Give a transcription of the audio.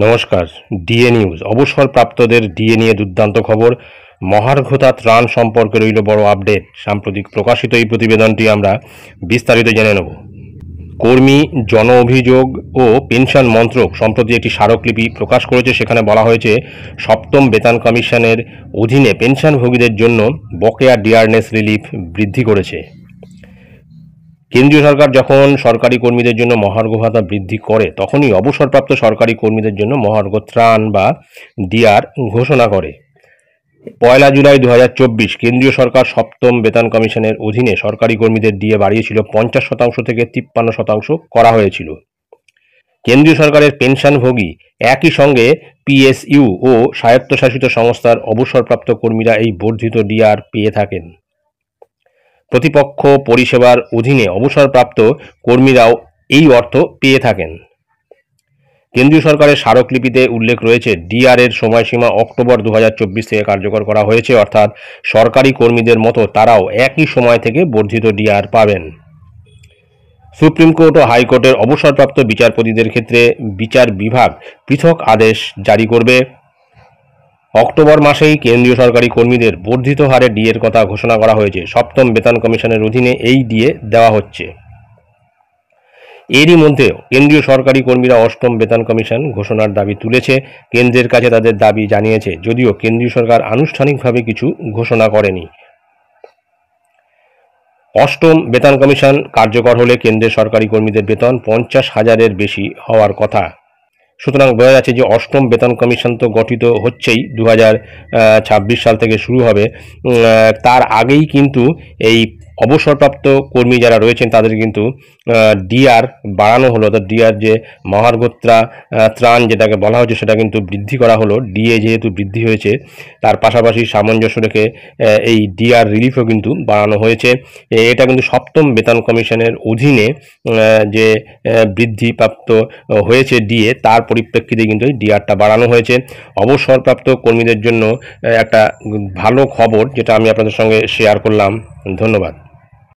নমস্কার। DA news. অবসরপ্রাপ্তদের DA নিয়ে দুর্দান্ত খবর। মহার্ঘতা ত্রাণ সম্পর্কে রইল বড় আপডেট। সাম্প্রতিক প্রকাশিত এই প্রতিবেদনটি আমরা বিস্তারিত জেনে নেব। কর্মী জন অভিযোগ ও পেনশন মন্ত্রক সম্প্রতি একটি স্মারকলিপি প্রকাশ করেছে। সেখানে বলা হয়েছে, সপ্তম বেতন কমিশনের অধীনে পেনশনভোগীদের জন্য বকেয়া ডিয়ারনেস রিলিফ বৃদ্ধি করেছে। কেন্দ্রীয় সরকার যখন সরকারি কর্মীদের জন্য মহার্ঘ ভাতা বৃদ্ধি করে, তখনই অবসরপ্রাপ্ত সরকারি কর্মীদের জন্য মহার্ঘ ত্রাণ বা ডিআর ঘোষণা করে। 1 জুলাই 2024 কেন্দ্রীয় সরকার সপ্তম বেতন কমিশনের অধীনে সরকারি কর্মীদের ডিএ বাড়িয়েছিল 50% থেকে 53% করা হয়েছিল। কেন্দ্রীয় সরকারের পেনশনভোগী একই সঙ্গে পিএসইউ ও স্বায়ত্তশাসিত সংস্থার অবসরপ্রাপ্ত কর্মীরা এই বর্ধিত ডিআর পেয়ে থাকেন। প্রতিপক্ষ পরিষেবার অধীনে অবসরপ্রাপ্ত কর্মীরাও এই অর্থ পেয়ে থাকেন। কেন্দ্রীয় সরকারের স্মারকলিপিতে উল্লেখ রয়েছে, ডিআর এর সময়সীমা অক্টোবর 2024 থেকে কার্যকর করা হয়েছে, অর্থাৎ সরকারি কর্মীদের মতো তারাও একই সময় থেকে বর্ধিত ডিআর পাবেন। সুপ্রিম কোর্ট ও হাইকোর্টের অবসরপ্রাপ্ত বিচারপতিদের ক্ষেত্রে বিচার বিভাগ পৃথক আদেশ জারি করবে। অক্টোবর মাসেই কেন্দ্রীয় সরকারি কর্মীদের বর্ধিত হারে ডিএর কথা ঘোষণা করা হয়েছে। সপ্তম বেতন কমিশনের অধীনে এই ডিএ দেওয়া হচ্ছে। এরই মধ্যে কেন্দ্রীয় সরকারি কর্মীরা অষ্টম বেতন কমিশন ঘোষণার দাবি তুলেছে, কেন্দ্রের কাছে তাদের দাবি জানিয়েছে, যদিও কেন্দ্রীয় সরকার আনুষ্ঠানিকভাবে কিছু ঘোষণা করেনি। অষ্টম বেতন কমিশন কার্যকর হলে কেন্দ্রের সরকারি কর্মীদের বেতন 50,000-এর বেশি হওয়ার কথা। সুতরাং বোঝা যাচ্ছে যে অষ্টম বেতন কমিশন তো গঠিত হচ্ছেই, 2026 সাল থেকে শুরু হবে। তার আগেই কিন্তু এই অবসরপ্রাপ্ত কর্মী যারা রয়েছেন তাদের কিন্তু ডিআর বাড়ানো হলো। অর্থাৎ ডিআর যে মহার্ঘ ত্রাণ যেটাকে বলা হচ্ছে সেটা কিন্তু বৃদ্ধি করা হলো। ডিএ যেহেতু বৃদ্ধি হয়েছে, তার পাশাপাশি সামঞ্জস্য রেখে এই ডিআর রিলিফও কিন্তু বাড়ানো হয়েছে। এটা কিন্তু সপ্তম বেতন কমিশনের অধীনে যে বৃদ্ধিপ্রাপ্ত হয়েছে ডিএ, তার পরিপ্রেক্ষিতে কিন্তু এই ডিআরটা বাড়ানো হয়েছে। অবসরপ্রাপ্ত কর্মীদের জন্য একটা ভালো খবর, যেটা আমি আপনাদের সঙ্গে শেয়ার করলাম। ধন্যবাদ।